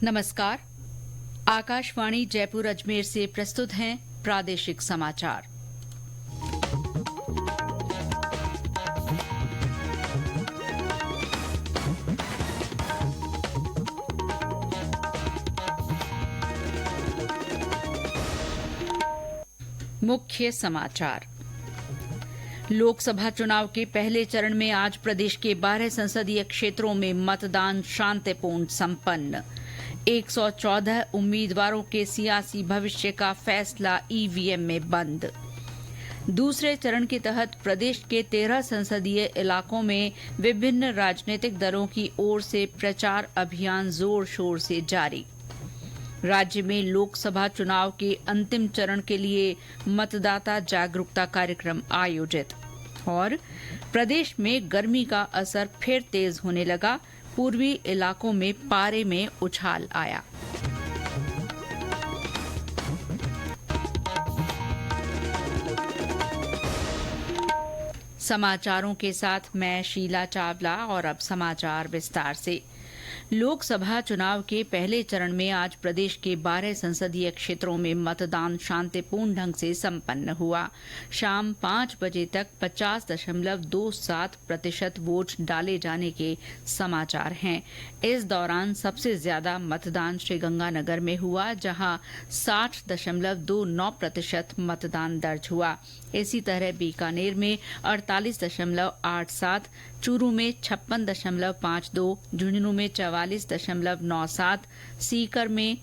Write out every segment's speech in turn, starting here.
नमस्कार। आकाशवाणी जयपुर अजमेर से प्रस्तुत हैं प्रादेशिक समाचार। मुख्य समाचार। लोकसभा चुनाव के पहले चरण में आज प्रदेश के 12 संसदीय क्षेत्रों में मतदान शांतिपूर्ण संपन्न। 114 उम्मीदवारों के सियासी भविष्य का फैसला ईवीएम में बंद। दूसरे चरण के तहत प्रदेश के 13 संसदीय इलाकों में विभिन्न राजनीतिक दलों की ओर से प्रचार अभियान जोर शोर से जारी। राज्य में लोकसभा चुनाव के अंतिम चरण के लिए मतदाता जागरूकता कार्यक्रम आयोजित। और प्रदेश में गर्मी का असर फिर तेज होने लगा, पूर्वी इलाकों में पारे में उछाल आया। समाचारों के साथ मैं शीला चावला और अब समाचार विस्तार से। लोकसभा चुनाव के पहले चरण में आज प्रदेश के 12 संसदीय क्षेत्रों में मतदान शांतिपूर्ण ढंग से संपन्न हुआ। शाम 5 बजे तक 50.27% वोट डाले जाने के समाचार हैं। इस दौरान सबसे ज्यादा मतदान श्रीगंगानगर में हुआ, जहां 60.29% मतदान दर्ज हुआ। इसी तरह बीकानेर में 48.87, चूरू में 56.52, झुंझुनू में 44.97, सीकर में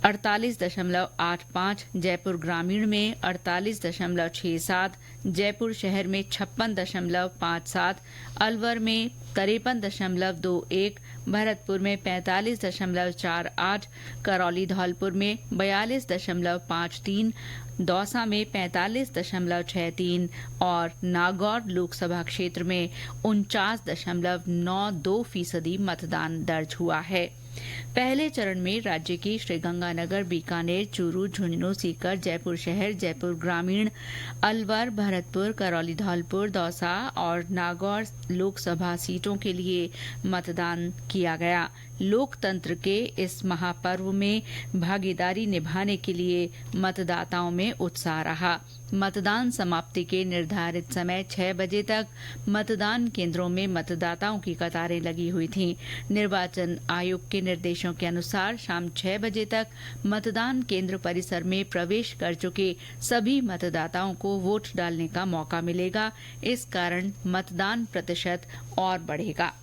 48.85, जयपुर ग्रामीण में 48.67, जयपुर शहर में 56.57, अलवर में 53.21, भरतपुर में 45.48, करौली धौलपुर में 42.53, दौसा में 45.63 और नागौर लोकसभा क्षेत्र में 49.92% मतदान दर्ज हुआ है। पहले चरण में राज्य के श्रीगंगानगर, बीकानेर, चूरू, झुंझुनू, सीकर, जयपुर शहर, जयपुर ग्रामीण, अलवर, भरतपुर, करौली धौलपुर, दौसा और नागौर लोकसभा सीटों के लिए मतदान किया गया। लोकतंत्र के इस महापर्व में भागीदारी निभाने के लिए मतदाताओं में उत्साह रहा। मतदान समाप्ति के निर्धारित समय 6 बजे तक मतदान केंद्रों में मतदाताओं की कतारें लगी हुई थीं। निर्वाचन आयोग के निर्देशों के अनुसार शाम 6 बजे तक मतदान केंद्र परिसर में प्रवेश कर चुके सभी मतदाताओं को वोट डालने का मौका मिलेगा। इस कारण मतदान प्रतिशत और बढ़ेगा।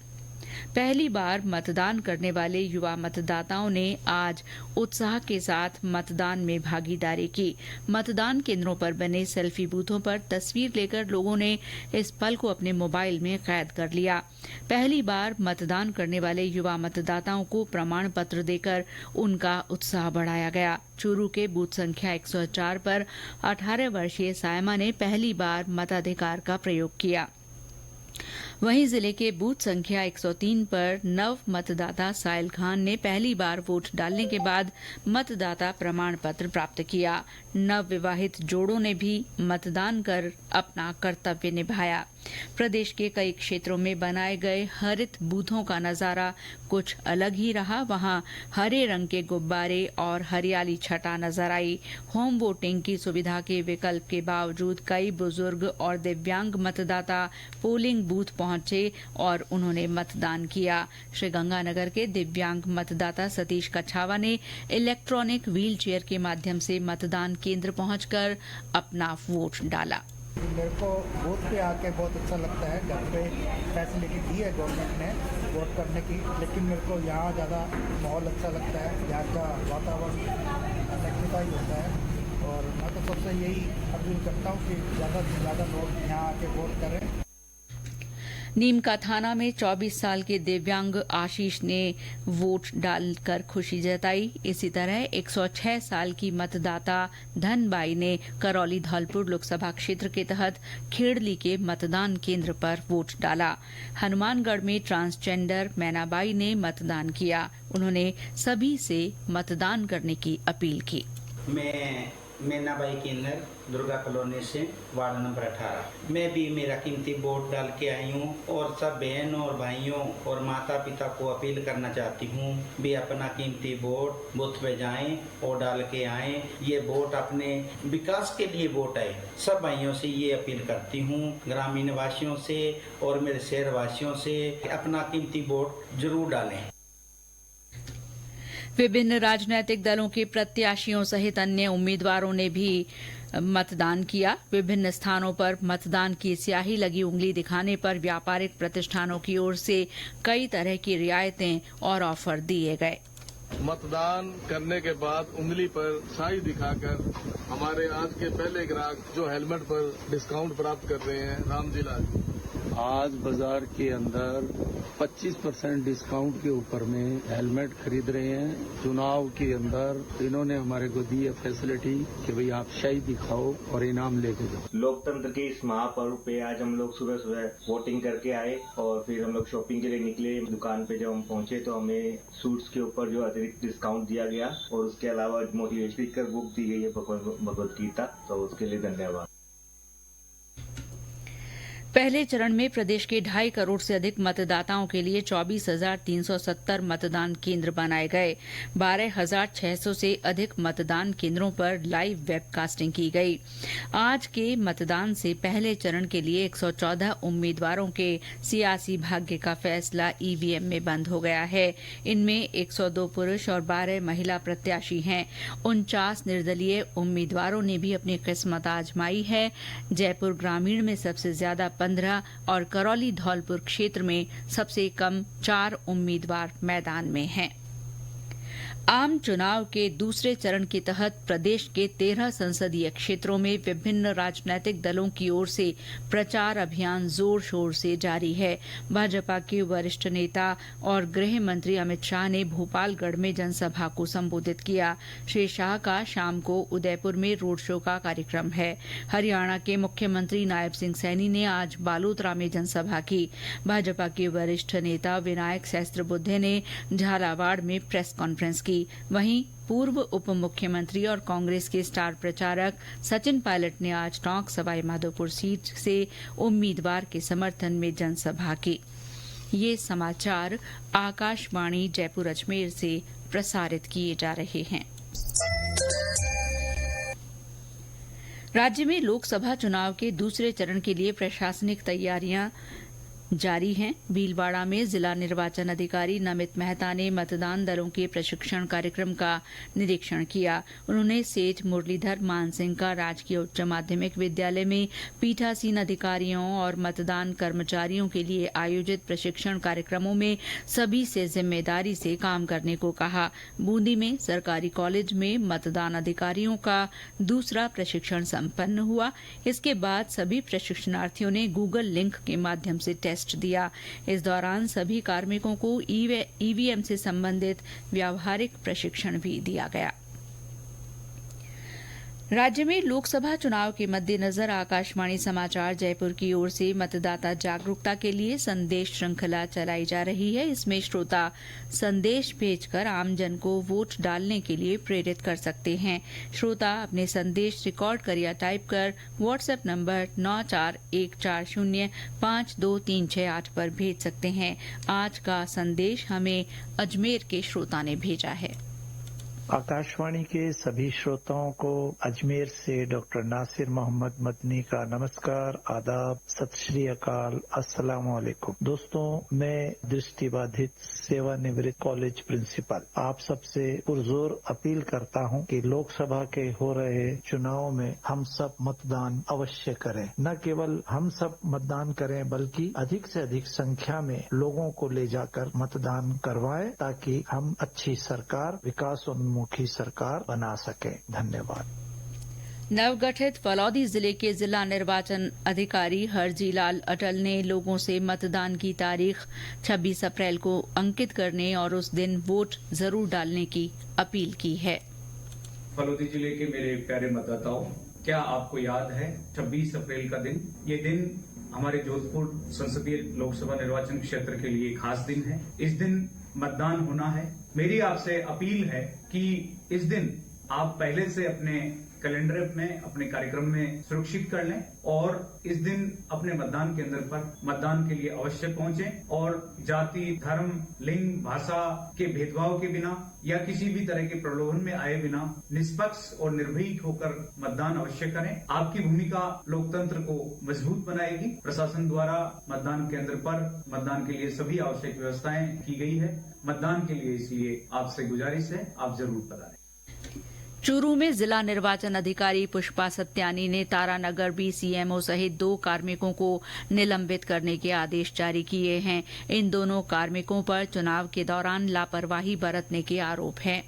पहली बार मतदान करने वाले युवा मतदाताओं ने आज उत्साह के साथ मतदान में भागीदारी की। मतदान केंद्रों पर बने सेल्फी बूथों पर तस्वीर लेकर लोगों ने इस पल को अपने मोबाइल में कैद कर लिया। पहली बार मतदान करने वाले युवा मतदाताओं को प्रमाण पत्र देकर उनका उत्साह बढ़ाया गया। चूरू के बूथ संख्या 104 पर 18 वर्षीय सायमा ने पहली बार मताधिकार का प्रयोग किया। वहीं जिले के बूथ संख्या 103 पर नव मतदाता साहिल खान ने पहली बार वोट डालने के बाद मतदाता प्रमाण पत्र प्राप्त किया। नव विवाहित जोड़ों ने भी मतदान कर अपना कर्तव्य निभाया। प्रदेश के कई क्षेत्रों में बनाए गए हरित बूथों का नजारा कुछ अलग ही रहा। वहां हरे रंग के गुब्बारे और हरियाली छटा नजर आई। होम वोटिंग की सुविधा के विकल्प के बावजूद कई बुजुर्ग और दिव्यांग मतदाता पोलिंग बूथ पहुंचे और उन्होंने मतदान किया। श्रीगंगानगर के दिव्यांग मतदाता सतीश कछावा ने इलेक्ट्रॉनिक व्हील चेयर के माध्यम से मतदान केंद्र पहुंचकर अपना वोट डाला। मेरे को वोट पे आके बहुत अच्छा लगता है। घर पे फैसिलिटी दी है गवर्नमेंट ने वोट करने की, लेकिन मेरे को यहाँ ज़्यादा माहौल अच्छा लगता है। यहाँ का वातावरण सेक्रीफाइज होता है और मैं तो सबसे यही अपील करता हूँ कि ज़्यादा से ज़्यादा लोग यहाँ आके वोट करें। नीमका थाना में 24 साल के दिव्यांग आशीष ने वोट डालकर खुशी जताई। इसी तरह 106 साल की मतदाता धनबाई ने करौली धौलपुर लोकसभा क्षेत्र के तहत खेड़ली के मतदान केंद्र पर वोट डाला। हनुमानगढ़ में ट्रांसजेंडर मैनाबाई ने मतदान किया। उन्होंने सभी से मतदान करने की अपील की। मैं मीनाबाई किन्नर, दुर्गा कॉलोनी से, वार्ड नंबर 18। मैं भी मेरा कीमती वोट डाल के आई हूँ और सब बहनों और भाइयों और माता पिता को अपील करना चाहती हूँ भी अपना कीमती वोट बूथ पे जाएं और डाल के आएं। ये वोट अपने विकास के लिए वोट है। सब भाइयों से ये अपील करती हूँ, ग्रामीण वासियों से और मेरे शहर वासियों से, अपना कीमती वोट जरूर डालें। विभिन्न राजनीतिक दलों के प्रत्याशियों सहित अन्य उम्मीदवारों ने भी मतदान किया। विभिन्न स्थानों पर मतदान की स्याही लगी उंगली दिखाने पर व्यापारिक प्रतिष्ठानों की ओर से कई तरह की रियायतें और ऑफर दिए गए। मतदान करने के बाद उंगली पर स्याही दिखाकर हमारे आज के पहले ग्राहक जो हेलमेट पर डिस्काउंट प्राप्त कर रहे हैं, रामजिला जी। आज बाजार के अंदर 25% डिस्काउंट के ऊपर में हेलमेट खरीद रहे हैं। चुनाव के अंदर इन्होंने हमारे को दी है फैसिलिटी कि भाई आप शाही दिखाओ और इनाम लेके जाओ। लोकतंत्र के इस महापर्व पे आज हम लोग सुबह सुबह वोटिंग करके आए और फिर हम लोग शॉपिंग के लिए निकले। दुकान पे जब हम पहुंचे तो हमें सूट्स के ऊपर जो अतिरिक्त डिस्काउंट दिया गया और उसके अलावा मोटिवेशन स्पीकर बुक दी गई है भगवत गीता, तो उसके लिए धन्यवाद। पहले चरण में प्रदेश के 2.5 करोड़ से अधिक मतदाताओं के लिए 24,370 मतदान केंद्र बनाए गए। 12,600 से अधिक मतदान केंद्रों पर लाइव वेबकास्टिंग की गई। आज के मतदान से पहले चरण के लिए 114 उम्मीदवारों के सियासी भाग्य का फैसला ईवीएम में बंद हो गया है। इनमें 102 पुरुष और 12 महिला प्रत्याशी हैं। 49 निर्दलीय उम्मीदवारों ने भी अपनी किस्मत आजमाई है। जयपुर ग्रामीण में सबसे ज्यादा 15 और करौली धौलपुर क्षेत्र में सबसे कम 4 उम्मीदवार मैदान में हैं। आम चुनाव के दूसरे चरण के तहत प्रदेश के 13 संसदीय क्षेत्रों में विभिन्न राजनीतिक दलों की ओर से प्रचार अभियान जोर शोर से जारी है। भाजपा के वरिष्ठ नेता और गृह मंत्री अमित शाह ने भोपालगढ़ में जनसभा को संबोधित किया। श्री शाह का शाम को उदयपुर में रोड शो का कार्यक्रम है। हरियाणा के मुख्यमंत्री नायब सिंह सैनी ने आज बालोतरा में जनसभा की। भाजपा के वरिष्ठ नेता विनायक सहस्त्रबुद्धे ने झालावाड़ में प्रेस कॉन्फ्रेंस की। वहीं पूर्व उप मुख्यमंत्री और कांग्रेस के स्टार प्रचारक सचिन पायलट ने आज टोंक सवाई माधोपुर सीट से उम्मीदवार के समर्थन में जनसभा की। ये समाचार आकाशवाणी जयपुर अजमेर से प्रसारित किए जा रहे हैं। राज्य में लोकसभा चुनाव के दूसरे चरण के लिए प्रशासनिक तैयारियां जारी हैं। भीलवाड़ा में जिला निर्वाचन अधिकारी नमित मेहता ने मतदान दलों के प्रशिक्षण कार्यक्रम का निरीक्षण किया। उन्होंने सेठ मुरलीधर मानसिंह का राजकीय उच्च माध्यमिक विद्यालय में पीठासीन अधिकारियों और मतदान कर्मचारियों के लिए आयोजित प्रशिक्षण कार्यक्रमों में सभी से जिम्मेदारी से काम करने को कहा। बूंदी में सरकारी कॉलेज में मतदान अधिकारियों का दूसरा प्रशिक्षण संपन्न हुआ। इसके बाद सभी प्रशिक्षणार्थियों ने गूगल लिंक के माध्यम से टेस्ट दिया। इस दौरान सभी कार्मिकों को ईवीएम से संबंधित व्यावहारिक प्रशिक्षण भी दिया गया। राज्य में लोकसभा चुनाव के मद्देनजर आकाशवाणी समाचार जयपुर की ओर से मतदाता जागरूकता के लिए संदेश श्रृंखला चलाई जा रही है। इसमें श्रोता संदेश भेजकर आमजन को वोट डालने के लिए प्रेरित कर सकते हैं। श्रोता अपने संदेश रिकॉर्ड कर या टाइप कर व्हाट्सएप नंबर 9414052368 पर भेज सकते हैं। आज का संदेश हमें अजमेर के श्रोता ने भेजा है। आकाशवाणी के सभी श्रोताओं को अजमेर से डॉक्टर नासिर मोहम्मद मदनी का नमस्कार, आदाब, सत श्री अकाल, अस्सलाम वालेकुम। दोस्तों, मैं दृष्टिबाधित सेवानिवृत्त कॉलेज प्रिंसिपल आप सबसे पुरजोर अपील करता हूं कि लोकसभा के हो रहे चुनाव में हम सब मतदान अवश्य करें। न केवल हम सब मतदान करें बल्कि अधिक से अधिक संख्या में लोगों को ले जाकर मतदान करवाएं ताकि हम अच्छी सरकार, विकास मुखी सरकार बना सके। धन्यवाद। नवगठित फलौदी जिले के जिला निर्वाचन अधिकारी हरजीलाल अटल ने लोगों से मतदान की तारीख 26 अप्रैल को अंकित करने और उस दिन वोट जरूर डालने की अपील की है। फलौदी जिले के मेरे प्यारे मतदाताओं, क्या आपको याद है 26 अप्रैल का दिन? ये दिन हमारे जोधपुर संसदीय लोकसभा निर्वाचन क्षेत्र के लिए खास दिन है। इस दिन मतदान होना है। मेरी आपसे अपील है कि इस दिन आप पहले से अपने कैलेंडर में अपने कार्यक्रम में सुरक्षित कर लें और इस दिन अपने मतदान केंद्र पर मतदान के लिए अवश्य पहुंचें और जाति, धर्म, लिंग, भाषा के भेदभाव के बिना या किसी भी तरह के प्रलोभन में आए बिना निष्पक्ष और निर्भीक होकर मतदान अवश्य करें। आपकी भूमिका लोकतंत्र को मजबूत बनाएगी। प्रशासन द्वारा मतदान केंद्र पर मतदान के लिए सभी आवश्यक व्यवस्थाएं की गई है। मतदान के लिए इसलिए आपसे गुजारिश है, आप जरूर पधारें। चूरू में जिला निर्वाचन अधिकारी पुष्पा सत्यानी ने तारानगर बीसीएमओ सहित 2 कार्मिकों को निलंबित करने के आदेश जारी किए हैं। इन दोनों कार्मिकों पर चुनाव के दौरान लापरवाही बरतने के आरोप हैं।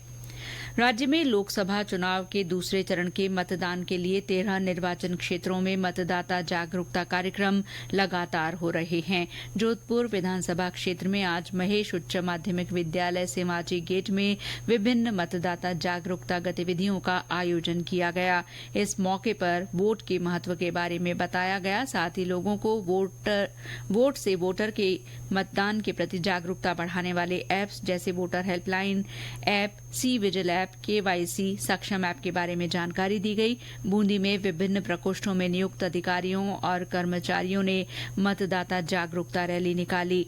राज्य में लोकसभा चुनाव के दूसरे चरण के मतदान के लिए 13 निर्वाचन क्षेत्रों में मतदाता जागरूकता कार्यक्रम लगातार हो रहे हैं। जोधपुर विधानसभा क्षेत्र में आज महेश उच्च माध्यमिक विद्यालय सेमाजी गेट में विभिन्न मतदाता जागरूकता गतिविधियों का आयोजन किया गया। इस मौके पर वोट के महत्व के बारे में बताया गया। साथ ही लोगों को वोट से वोटर के मतदान के प्रति जागरूकता बढ़ाने वाले ऐप्स जैसे voter helpline app, C vigil app, KYC सक्षम ऐप के बारे में जानकारी दी गई। बूंदी में विभिन्न प्रकोष्ठों में नियुक्त अधिकारियों और कर्मचारियों ने मतदाता जागरूकता रैली निकाली।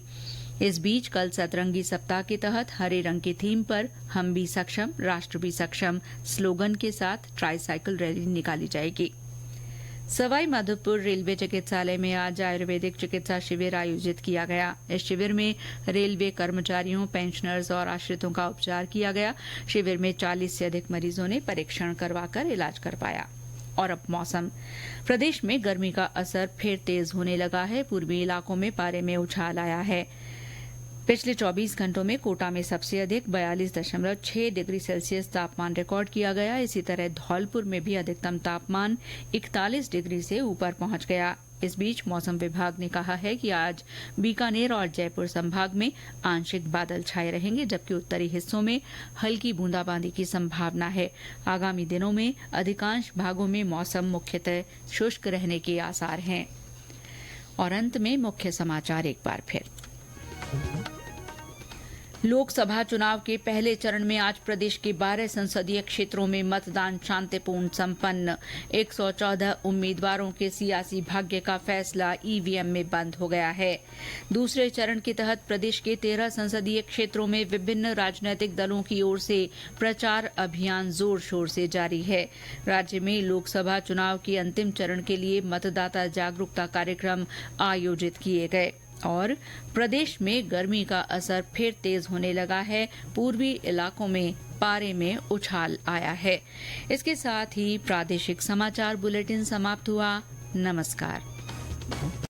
इस बीच कल सतरंगी सप्ताह के तहत हरे रंग की थीम पर हम भी सक्षम, राष्ट्र भी सक्षम स्लोगन के साथ ट्राईसाइकिल रैली निकाली जाएगी। सवाई माधोपुर रेलवे चिकित्सालय में आज आयुर्वेदिक चिकित्सा शिविर आयोजित किया गया। इस शिविर में रेलवे कर्मचारियों, पेंशनर्स और आश्रितों का उपचार किया गया। शिविर में 40 से अधिक मरीजों ने परीक्षण करवाकर इलाज करवाया। और अब मौसम। प्रदेश में गर्मी का असर फिर तेज होने लगा है। पूर्वी इलाकों में पारे में उछाल आया है। पिछले 24 घंटों में कोटा में सबसे अधिक 42.6 डिग्री सेल्सियस तापमान रिकॉर्ड किया गया। इसी तरह धौलपुर में भी अधिकतम तापमान 41 डिग्री से ऊपर पहुंच गया। इस बीच मौसम विभाग ने कहा है कि आज बीकानेर और जयपुर संभाग में आंशिक बादल छाए रहेंगे, जबकि उत्तरी हिस्सों में हल्की बूंदाबांदी की संभावना है। आगामी दिनों में अधिकांश भागों में मौसम मुख्यतः शुष्क रहने के आसार हैं। और अंत में मुख्य समाचार एक बार फिर। लोकसभा चुनाव के पहले चरण में आज प्रदेश के 12 संसदीय क्षेत्रों में मतदान शांतिपूर्ण संपन्न। 114 उम्मीदवारों के सियासी भाग्य का फैसला ईवीएम में बंद हो गया है। दूसरे चरण के तहत प्रदेश के 13 संसदीय क्षेत्रों में विभिन्न राजनीतिक दलों की ओर से प्रचार अभियान जोर शोर से जारी है। राज्य में लोकसभा चुनाव के अंतिम चरण के लिए मतदाता जागरूकता कार्यक्रम आयोजित किए गए। और प्रदेश में गर्मी का असर फिर तेज होने लगा है। पूर्वी इलाकों में पारे में उछाल आया है। इसके साथ ही प्रादेशिक समाचार बुलेटिन समाप्त हुआ। नमस्कार।